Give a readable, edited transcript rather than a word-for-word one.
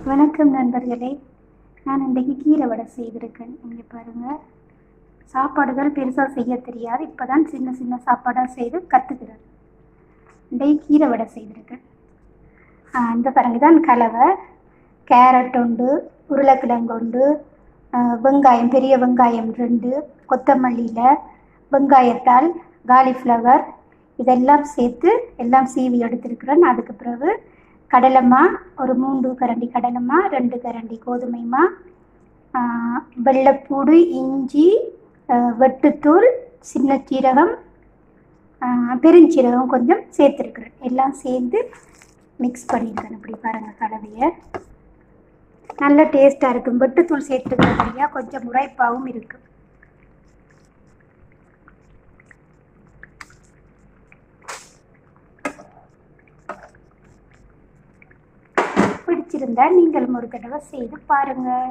வணக்கம் நண்பர்களே. நான் இன்றைக்கு கீரை வடை செய்திருக்கேன். இங்கே பாருங்கள், சாப்பாடுகள் பெருசாக செய்ய தெரியாது. இப்போ தான் சின்ன சின்ன சாப்பாடாக செய்து கற்றுக்கிறேன். இன்றைக்கு கீரை வடை செய்திருக்கேன். இந்த பாருங்க தான் கலவை. கேரட் உண்டு, உருளைக்கிழங்கு உண்டு, வெங்காயம், பெரிய வெங்காயம் 2, கொத்தமல்லியில் வெங்காயத்தால், காலிஃப்ளவர் இதெல்லாம் சேர்த்து எல்லாம் சீவி எடுத்திருக்கிறேன். அதுக்கு பிறகு கடலைமா ஒரு 3 கரண்டி கடலைமா, 2 கரண்டி கோதுமைமா, வெள்ளைப்பூடு, இஞ்சி, வெட்டுத்தூள், சின்ன சீரகம், பெருஞ்சீரகம் கொஞ்சம் சேர்த்துருக்குறேன். எல்லாம் சேர்ந்து மிக்ஸ் பண்ணியிருக்கேன். இப்படி பாருங்கள், கலவையை நல்ல டேஸ்ட்டாக இருக்கும். வெட்டுத்தூள் சேர்த்துக்கிறபடியாக கொஞ்சம் உரைப்பாகவும் இருக்குது. பிடிச்சிருந்தா நீங்களும் ஒரு தடவை செய்து பாருங்கள்.